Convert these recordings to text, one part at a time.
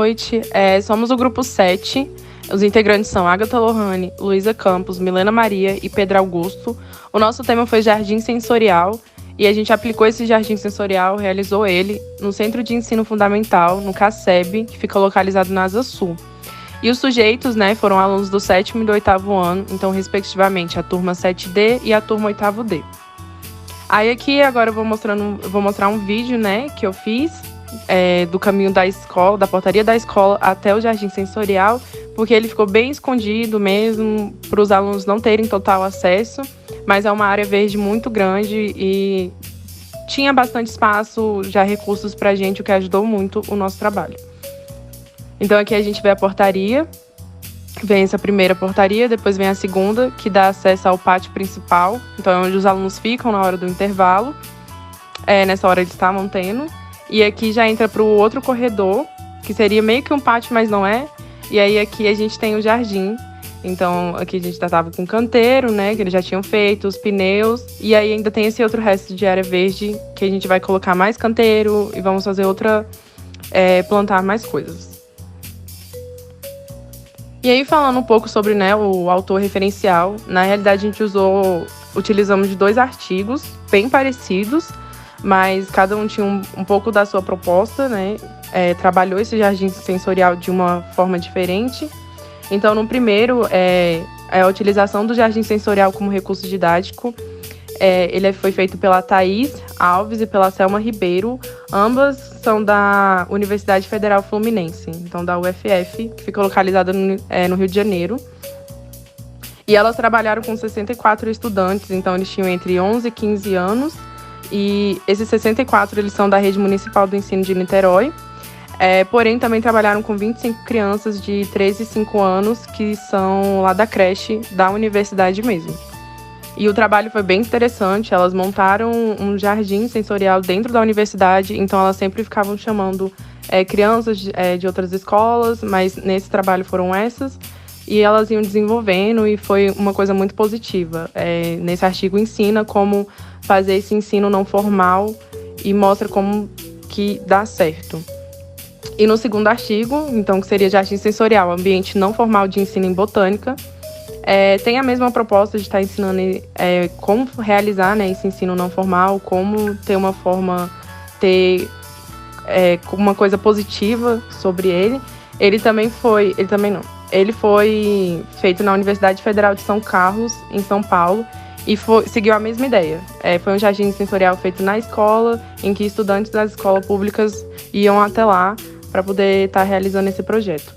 Noite, somos o grupo 7. Os integrantes são Agatha Lohane, Luísa Campos, Milena Maria e Pedro Augusto. O nosso tema foi Jardim Sensorial e a gente aplicou esse Jardim Sensorial, realizou ele no Centro de Ensino Fundamental, no CACEB, que fica localizado na Asa Sul. E os sujeitos, foram alunos do 7º e do 8º ano, então, respectivamente, a turma 7D e a turma 8º D. Aí aqui, agora eu vou mostrar um vídeo, que eu fiz do caminho da escola, da portaria da escola até o Jardim Sensorial, porque ele ficou bem escondido mesmo, para os alunos não terem total acesso, mas é uma área verde muito grande e tinha bastante espaço, já recursos para a gente, o que ajudou muito o nosso trabalho. Então aqui a gente vê a portaria, vem essa primeira portaria, depois vem a segunda, que dá acesso ao pátio principal, então é onde os alunos ficam na hora do intervalo, nessa hora eles estavam tendo. E aqui já entra para o outro corredor, que seria meio que um pátio, mas não é. E aí aqui a gente tem o jardim. Então aqui a gente já estava com o canteiro, que eles já tinham feito, os pneus. E aí ainda tem esse outro resto de área verde, que a gente vai colocar mais canteiro e vamos fazer plantar mais coisas. E aí falando um pouco sobre o autor referencial, na realidade a gente utilizamos de 2 artigos bem parecidos, mas cada um tinha um pouco da sua proposta, trabalhou esse jardim sensorial de uma forma diferente. Então, no primeiro, é a utilização do jardim sensorial como recurso didático. Ele foi feito pela Thaís Alves e pela Selma Ribeiro. Ambas são da Universidade Federal Fluminense, então da UFF, que fica localizada no Rio de Janeiro. E elas trabalharam com 64 estudantes, então eles tinham entre 11 e 15 anos. E esses 64, eles são da Rede Municipal do Ensino de Niterói. Porém, também trabalharam com 25 crianças de 3 e 5 anos, que são lá da creche da universidade mesmo. E o trabalho foi bem interessante, elas montaram um jardim sensorial dentro da universidade, então elas sempre ficavam chamando crianças de outras escolas, mas nesse trabalho foram essas, e elas iam desenvolvendo e foi uma coisa muito positiva. Nesse artigo ensina como fazer esse ensino não formal e mostra como que dá certo. E no segundo artigo, então, que seria Jardim Sensorial, ambiente não formal de ensino em botânica, tem a mesma proposta de estar ensinando como realizar ele ensino não formal, como ter uma forma, uma coisa positiva sobre ele. Ele foi feito na Universidade Federal de São Carlos, em São Paulo, e seguiu a mesma ideia. Foi um jardim sensorial feito na escola, em que estudantes das escolas públicas iam até lá para poder estar realizando esse projeto.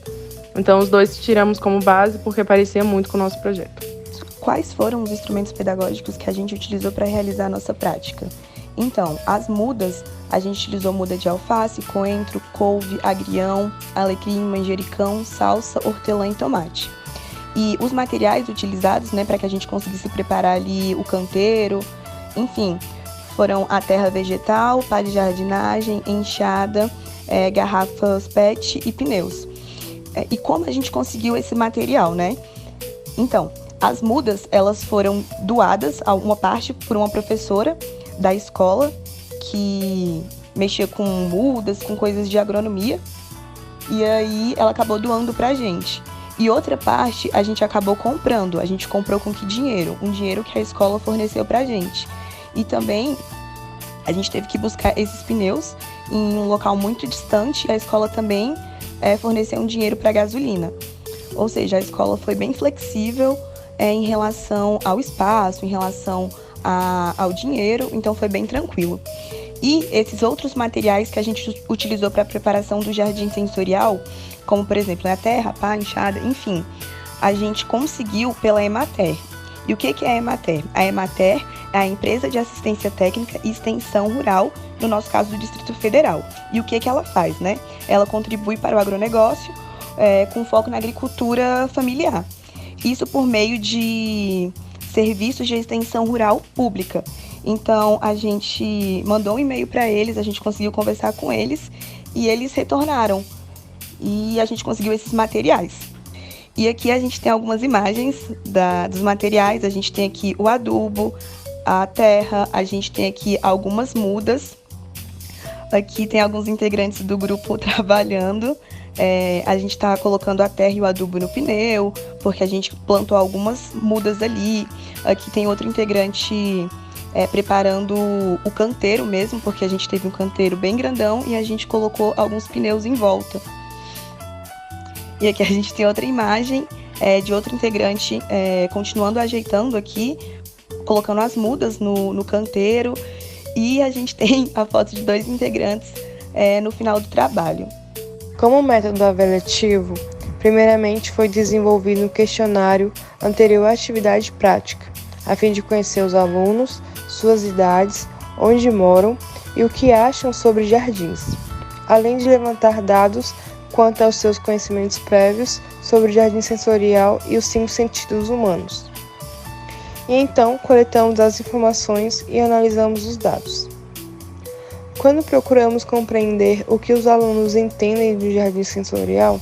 Então, os 2 tiramos como base porque parecia muito com o nosso projeto. Quais foram os instrumentos pedagógicos que a gente utilizou para realizar a nossa prática? Então, as mudas, a gente utilizou muda de alface, coentro, couve, agrião, alecrim, manjericão, salsa, hortelã e tomate. E os materiais utilizados, para que a gente conseguisse preparar ali o canteiro, enfim, foram a terra vegetal, pá de jardinagem, enxada, garrafas PET e pneus. E como a gente conseguiu esse material, Então, as mudas, elas foram doadas, uma parte por uma professora da escola que mexia com mudas, com coisas de agronomia, e aí ela acabou doando pra gente. E outra parte a gente acabou comprando. A gente comprou com que dinheiro? Um dinheiro que a escola forneceu pra gente. E também a gente teve que buscar esses pneus em um local muito distante. A escola também forneceu um dinheiro para gasolina. Ou seja, a escola foi bem flexível em relação ao espaço, em relação ao dinheiro, então foi bem tranquilo. E esses outros materiais que a gente utilizou para a preparação do jardim sensorial, como por exemplo a terra, pá, enxada, enfim, a gente conseguiu pela Emater. E o que é a Emater? A Emater é a Empresa de Assistência Técnica e Extensão Rural, no nosso caso do Distrito Federal. E o que ela faz, Ela contribui para o agronegócio com foco na agricultura familiar. Isso por meio de serviços de extensão rural pública. Então, a gente mandou um e-mail para eles, a gente conseguiu conversar com eles e eles retornaram. E a gente conseguiu esses materiais. E aqui a gente tem algumas imagens dos materiais. A gente tem aqui o adubo, a terra, a gente tem aqui algumas mudas. Aqui tem alguns integrantes do grupo trabalhando A gente está colocando a terra e o adubo no pneu, porque a gente plantou algumas mudas ali. Aqui tem outro integrante preparando o canteiro mesmo, porque a gente teve um canteiro bem grandão e a gente colocou alguns pneus em volta. E aqui a gente tem outra imagem de outro integrante continuando ajeitando aqui, colocando as mudas no canteiro. E a gente tem a foto de 2 integrantes no final do trabalho. Como método avaliativo, primeiramente foi desenvolvido um questionário anterior à atividade prática, a fim de conhecer os alunos, suas idades, onde moram e o que acham sobre jardins, além de levantar dados quanto aos seus conhecimentos prévios sobre o jardim sensorial e os 5 sentidos humanos. E então coletamos as informações e analisamos os dados. Quando procuramos compreender o que os alunos entendem do jardim sensorial,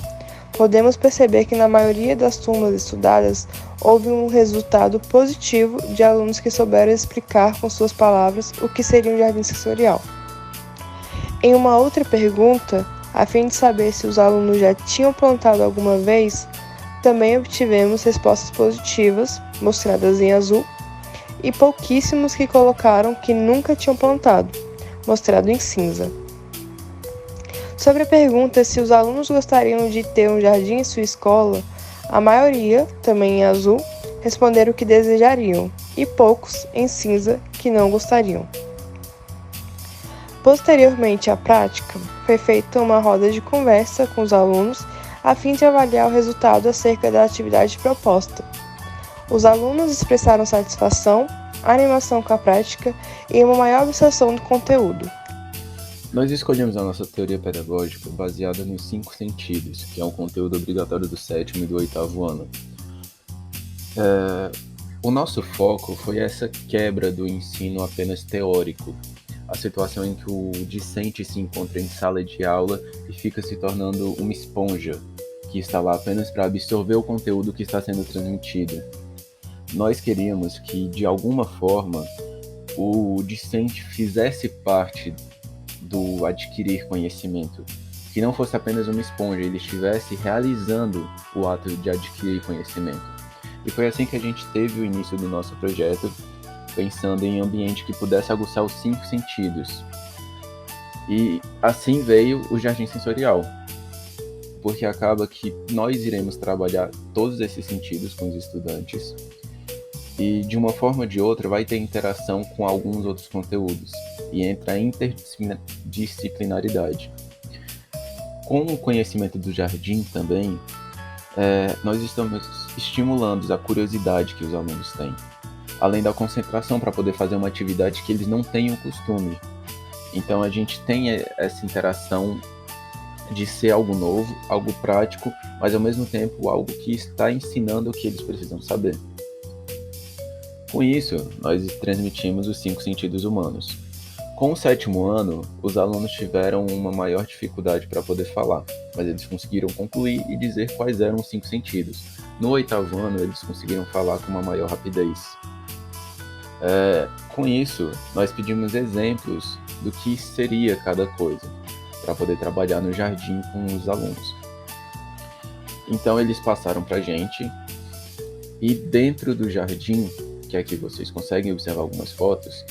podemos perceber que na maioria das turmas estudadas houve um resultado positivo de alunos que souberam explicar com suas palavras o que seria um jardim sensorial. Em uma outra pergunta, a fim de saber se os alunos já tinham plantado alguma vez, também obtivemos respostas positivas, mostradas em azul, e pouquíssimos que colocaram que nunca tinham plantado, mostrado em cinza. Sobre a pergunta se os alunos gostariam de ter um jardim em sua escola, a maioria, também em azul, responderam que desejariam, e poucos, em cinza, que não gostariam. Posteriormente à prática, foi feita uma roda de conversa com os alunos a fim de avaliar o resultado acerca da atividade proposta. Os alunos expressaram satisfação, animação com a prática e uma maior absorção do conteúdo. Nós escolhemos a nossa teoria pedagógica baseada nos 5 sentidos, que é um conteúdo obrigatório do 7º e do 8º ano. O nosso foco foi essa quebra do ensino apenas teórico, a situação em que o discente se encontra em sala de aula e fica se tornando uma esponja, que está lá apenas para absorver o conteúdo que está sendo transmitido. Nós queríamos que, de alguma forma, o discente fizesse parte do adquirir conhecimento, que não fosse apenas uma esponja, ele estivesse realizando o ato de adquirir conhecimento. E foi assim que a gente teve o início do nosso projeto, pensando em ambiente que pudesse aguçar os 5 sentidos. E assim veio o jardim sensorial, porque acaba que nós iremos trabalhar todos esses sentidos com os estudantes, e de uma forma ou de outra vai ter interação com alguns outros conteúdos, e entra a interdisciplinaridade. Com o conhecimento do jardim também, nós estamos estimulando a curiosidade que os alunos têm, além da concentração para poder fazer uma atividade que eles não têm o costume. Então a gente tem essa interação de ser algo novo, algo prático, mas ao mesmo tempo algo que está ensinando o que eles precisam saber. Com isso, nós transmitimos os 5 sentidos humanos. Com o 7º ano, os alunos tiveram uma maior dificuldade para poder falar, mas eles conseguiram concluir e dizer quais eram os 5 sentidos. No 8º ano, eles conseguiram falar com uma maior rapidez. Com isso, nós pedimos exemplos do que seria cada coisa, para poder trabalhar no jardim com os alunos. Então eles passaram para a gente, e dentro do jardim, que aqui vocês conseguem observar algumas fotos,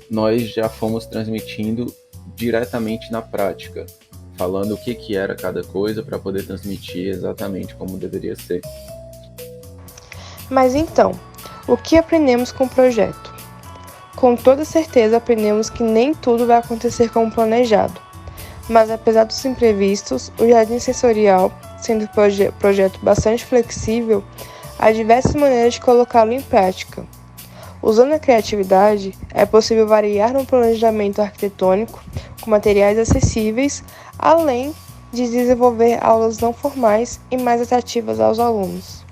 nós já fomos transmitindo diretamente na prática, falando o que era cada coisa para poder transmitir exatamente como deveria ser. Mas então, o que aprendemos com o projeto? Com toda certeza aprendemos que nem tudo vai acontecer como planejado, mas apesar dos imprevistos, o Jardim Sensorial, sendo um projeto bastante flexível, há diversas maneiras de colocá-lo em prática. Usando a criatividade, é possível variar no planejamento arquitetônico com materiais acessíveis, além de desenvolver aulas não formais e mais atrativas aos alunos.